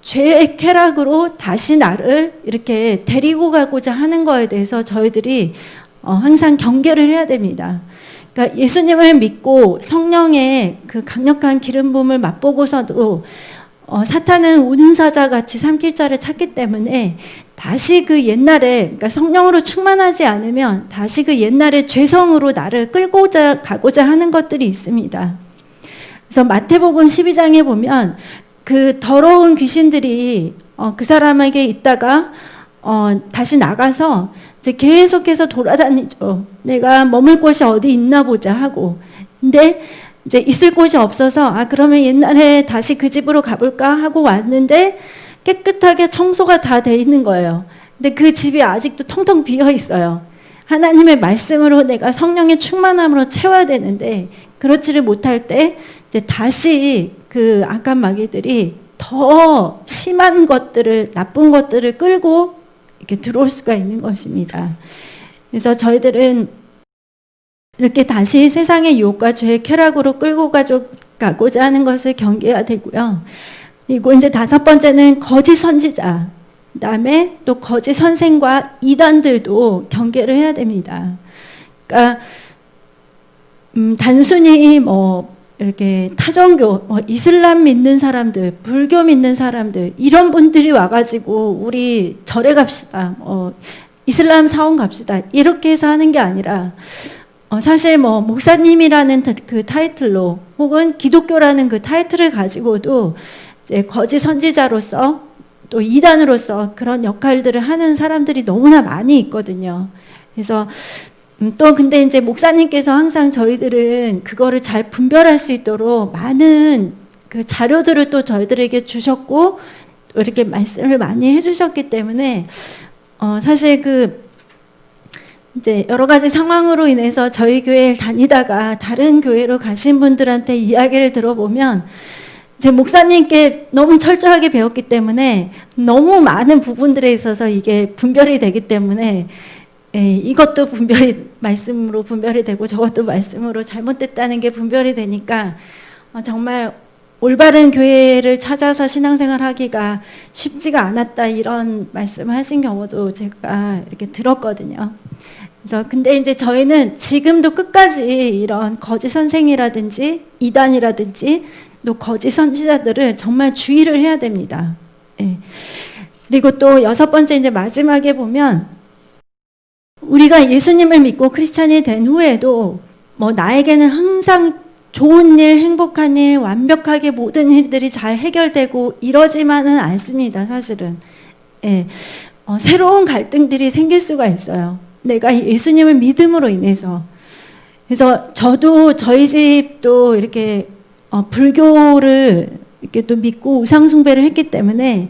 [SPEAKER 1] 죄의 쾌락으로 다시 나를 이렇게 데리고 가고자 하는 거에 대해서 저희들이 항상 경계를 해야 됩니다. 그러니까 예수님을 믿고 성령의 그 강력한 기름 부음을 맛보고서도 사탄은 우는 사자같이 삼킬 자를 찾기 때문에 다시 그 옛날에 그러니까 성령으로 충만하지 않으면 다시 그 옛날의 죄성으로 나를 끌고 가고자 하는 것들이 있습니다. 그래서 마태복음 12장에 보면 그 더러운 귀신들이 그 사람에게 있다가 다시 나가서 이제 계속해서 돌아다니죠. 내가 머물 곳이 어디 있나 보자 하고. 근데 이제 있을 곳이 없어서 그러면 옛날에 다시 그 집으로 가볼까 하고 왔는데 깨끗하게 청소가 다 돼 있는 거예요. 근데 그 집이 아직도 텅텅 비어 있어요. 하나님의 말씀으로 내가 성령의 충만함으로 채워야 되는데 그렇지를 못할 때 이제 다시 그 악한 마귀들이 더 심한 것들을 나쁜 것들을 끌고 이렇게 들어올 수가 있는 것입니다. 그래서 저희들은 이렇게 다시 세상의 유혹과 죄의 쾌락으로 끌고 가고자 하는 것을 경계해야 되고요. 그리고 이제 다섯 번째는 거짓 선지자, 그다음에 또 거짓 선생과 이단들도 경계를 해야 됩니다. 그러니까 단순히 뭐 이렇게 타종교, 이슬람 믿는 사람들, 불교 믿는 사람들 이런 분들이 와가지고 우리 절에 갑시다, 이슬람 사원 갑시다 이렇게 해서 하는 게 아니라 사실 뭐 목사님이라는 그 타이틀로 혹은 기독교라는 그 타이틀을 가지고도 이제 거짓 선지자로서 또 이단으로서 그런 역할들을 하는 사람들이 너무나 많이 있거든요. 그래서 또 근데 이제 목사님께서 항상 저희들은 그거를 잘 분별할 수 있도록 많은 그 자료들을 또 저희들에게 주셨고 이렇게 말씀을 많이 해주셨기 때문에 사실 그 이제 여러 가지 상황으로 인해서 저희 교회를 다니다가 다른 교회로 가신 분들한테 이야기를 들어보면 제 목사님께 너무 철저하게 배웠기 때문에 너무 많은 부분들에 있어서 이게 분별이 되기 때문에 이것도 말씀으로 분별이 되고 저것도 말씀으로 잘못됐다는 게 분별이 되니까 정말 올바른 교회를 찾아서 신앙생활 하기가 쉽지가 않았다 이런 말씀을 하신 경우도 제가 이렇게 들었거든요. 그래서 근데 이제 저희는 지금도 끝까지 이런 거짓 선생이라든지 이단이라든지 또 거짓 선지자들을 정말 주의를 해야 됩니다. 그리고 또 6번째 이제 마지막에 보면 우리가 예수님을 믿고 크리스찬이 된 후에도 뭐 나에게는 항상 좋은 일, 행복한 일, 완벽하게 모든 일들이 잘 해결되고 이러지만은 않습니다. 사실은 새로운 갈등들이 생길 수가 있어요. 내가 예수님을 믿음으로 인해서. 그래서 저도 저희 집도 이렇게 불교를 이렇게 또 믿고 우상 숭배를 했기 때문에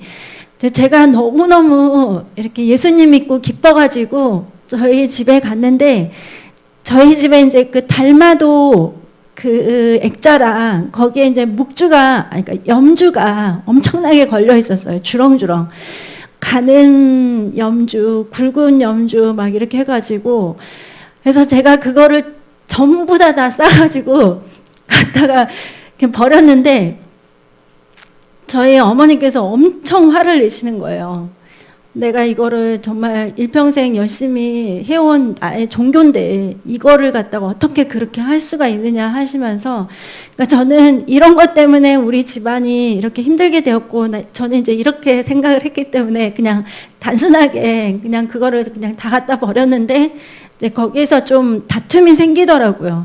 [SPEAKER 1] 제가 너무너무 이렇게 예수님 믿고 기뻐가지고 저희 집에 갔는데 저희 집에 이제 그 달마도 그 액자랑 거기에 이제 그러니까 염주가 엄청나게 걸려 있었어요. 주렁주렁. 가는 염주, 굵은 염주 막 이렇게 해가지고 그래서 제가 그거를 전부 다 싸가지고 갖다가 그냥 버렸는데 저희 어머니께서 엄청 화를 내시는 거예요. 내가 이거를 정말 일평생 열심히 해온 나의 종교인데 이거를 갖다가 어떻게 그렇게 할 수가 있느냐 하시면서 그러니까 저는 이런 것 때문에 우리 집안이 이렇게 힘들게 되었고 저는 이제 이렇게 생각을 했기 때문에 그냥 단순하게 그냥 그거를 그냥 다 갖다 버렸는데 이제 거기에서 좀 다툼이 생기더라고요.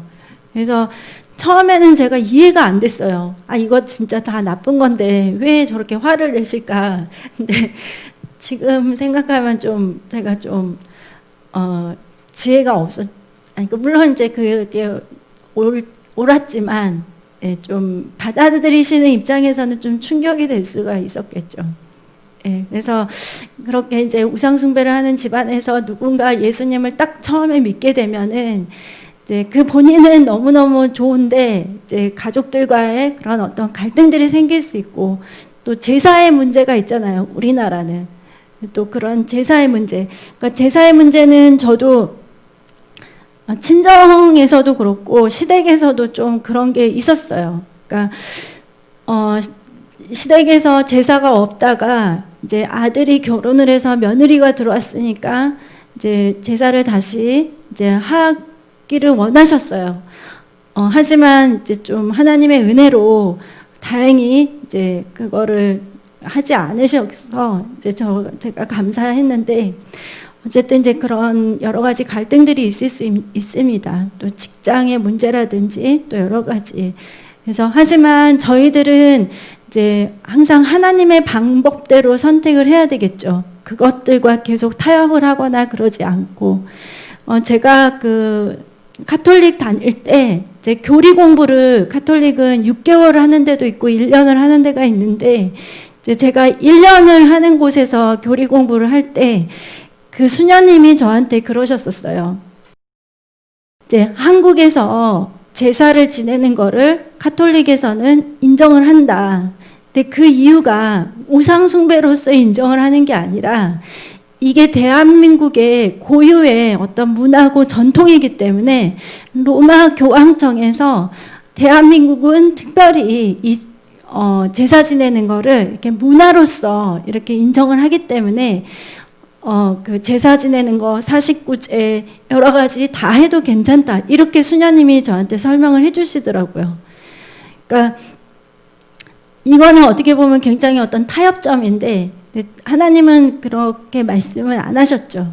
[SPEAKER 1] 그래서 처음에는 제가 이해가 안 됐어요. 이거 진짜 다 나쁜 건데 왜 저렇게 화를 내실까. 근데 지금 생각하면 좀 제가 좀 지혜가 물론 이제 그게 옳았지만 좀 받아들이시는 입장에서는 좀 충격이 될 수가 있었겠죠. 그래서 그렇게 이제 우상숭배를 하는 집안에서 누군가 예수님을 딱 처음에 믿게 되면은 이제 그 본인은 너무너무 좋은데 이제 가족들과의 그런 어떤 갈등들이 생길 수 있고 또 제사의 문제가 있잖아요. 우리나라는. 또 그런 제사의 문제. 그러니까 제사의 문제는 저도 친정에서도 그렇고 시댁에서도 좀 그런 게 있었어요. 그러니까 시댁에서 제사가 없다가 이제 아들이 결혼을 해서 며느리가 들어왔으니까 이제 제사를 다시 이제 하기를 원하셨어요. 하지만 이제 좀 하나님의 은혜로 다행히 이제 그거를 하지 않으셔서 이제 제가 감사했는데 어쨌든 이제 그런 여러 가지 갈등들이 있을 수 있습니다. 또 직장의 문제라든지 또 여러 가지. 그래서 하지만 저희들은 이제 항상 하나님의 방법대로 선택을 해야 되겠죠. 그것들과 계속 타협을 하거나 그러지 않고 제가 그 카톨릭 다닐 때 이제 교리 공부를 카톨릭은 6개월을 하는 데도 있고 1년을 하는 데가 있는데 제가 1년을 하는 곳에서 교리 공부를 할 때 그 수녀님이 저한테 그러셨었어요. 이제 한국에서 제사를 지내는 거를 카톨릭에서는 인정을 한다. 근데 그 이유가 우상숭배로서 인정을 하는 게 아니라 이게 대한민국의 고유의 어떤 문화고 전통이기 때문에 로마 교황청에서 대한민국은 특별히 이 제사 지내는 거를 이렇게 문화로서 이렇게 인정을 하기 때문에 그 제사 지내는 거 사식구제 여러 가지 다 해도 괜찮다 이렇게 수녀님이 저한테 설명을 해주시더라고요. 그러니까 이거는 어떻게 보면 굉장히 어떤 타협점인데 하나님은 그렇게 말씀을 안 하셨죠.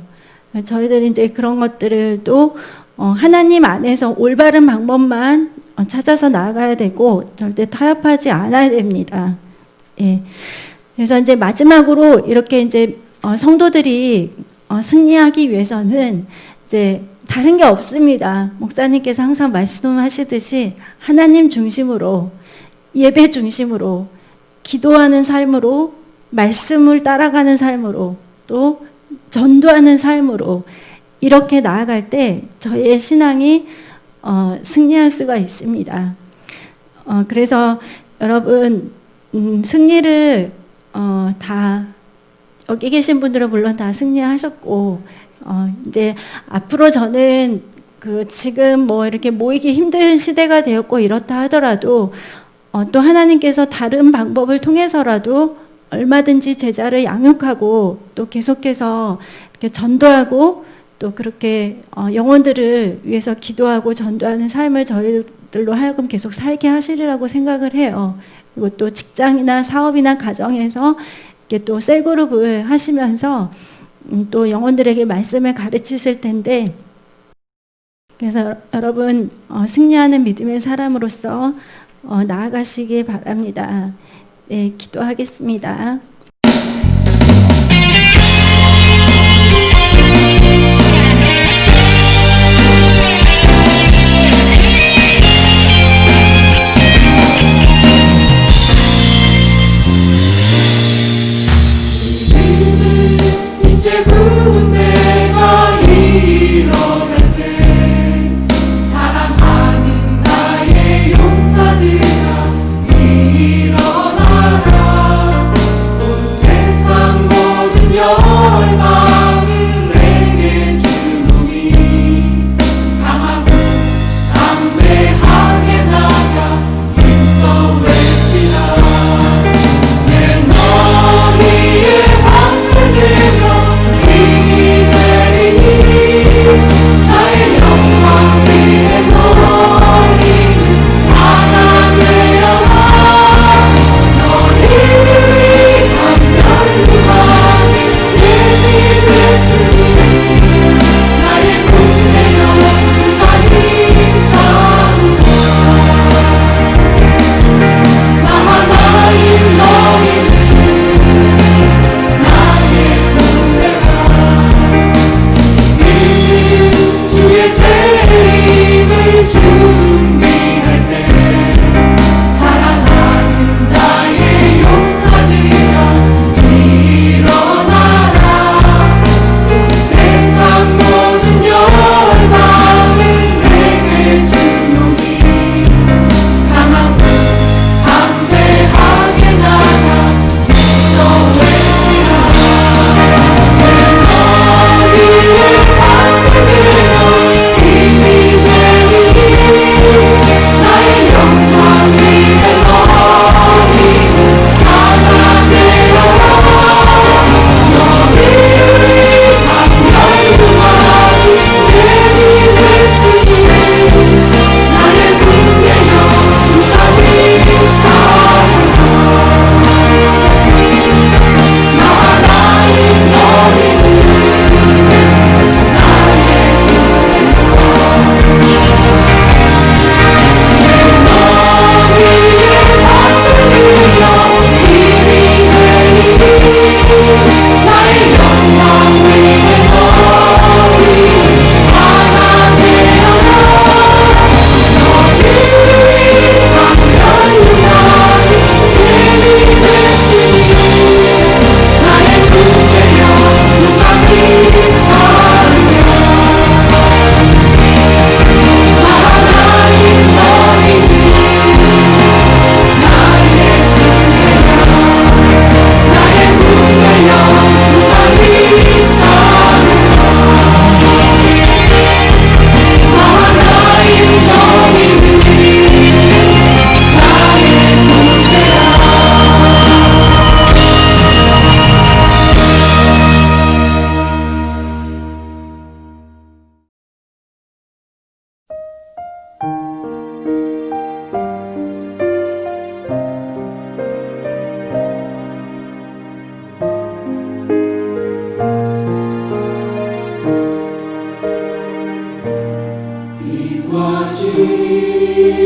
[SPEAKER 1] 저희들이 이제 그런 것들도 하나님 안에서 올바른 방법만 찾아서 나아가야 되고 절대 타협하지 않아야 됩니다. 그래서 이제 마지막으로 이렇게 이제 성도들이 승리하기 위해서는 이제 다른 게 없습니다. 목사님께서 항상 말씀하시듯이 하나님 중심으로, 예배 중심으로, 기도하는 삶으로, 말씀을 따라가는 삶으로, 또 전도하는 삶으로 이렇게 나아갈 때 저의 신앙이 승리할 수가 있습니다. 그래서 여러분, 승리를 다 여기 계신 분들은 물론 다 승리하셨고, 이제 앞으로 저는 지금 뭐 이렇게 모이기 힘든 시대가 되었고 이렇다 하더라도 또 하나님께서 다른 방법을 통해서라도 얼마든지 제자를 양육하고 또 계속해서 이렇게 전도하고 또 그렇게 영혼들을 위해서 기도하고 전도하는 삶을 저희들로 하여금 계속 살게 하시리라고 생각을 해요. 그리고 또 직장이나 사업이나 가정에서 이렇게 또 셀그룹을 하시면서 또 영혼들에게 말씀을 가르치실 텐데, 그래서 여러분 승리하는 믿음의 사람으로서 나아가시기 바랍니다. 네, 기도하겠습니다.
[SPEAKER 2] 이제 군대가 일어날 때 사랑하는 나의 용사들아 일어나라. 온 세상 모든 열방을 내게 주노니 강하고 담대하게 나가 힘써 외치라. 내 너희의 방패되며 힘이 되리니 나의 영광 위에 너희는 하나 되어라. 너희를 위한 멸류관이 예비됐으니 나의 군대여 많이 싸우라. 나 하나인 너희는 나의 군대라. 지금 주의 재림을 준비할 때 사랑하는 나의 용사들아 일어나라. 온 세상 모든 열방을 내게 주노니 강하고 담대하게 나가 힘써 외치라. 내 너희의 방패되며 힘이 되리니 나의 영광 위에 너희는 하나 되어라. 너희를 위한 멸류관이 예비됐으니 나의 군대여 많이 싸우라. 나 하나인 너희는 나의 군대라. 내 너희의 방패되며 힘이 되리니 나의 영광 위에 너희는 하나 되어라. 너희를 위한 멸류관이 예비됐으니 나의 군대여 많이 싸우라. 나 하나인 너희는 나의 군대라. 나의 군대여 많이 싸우라. 나 하나인 너희는 나의 군대라. 이과 진리를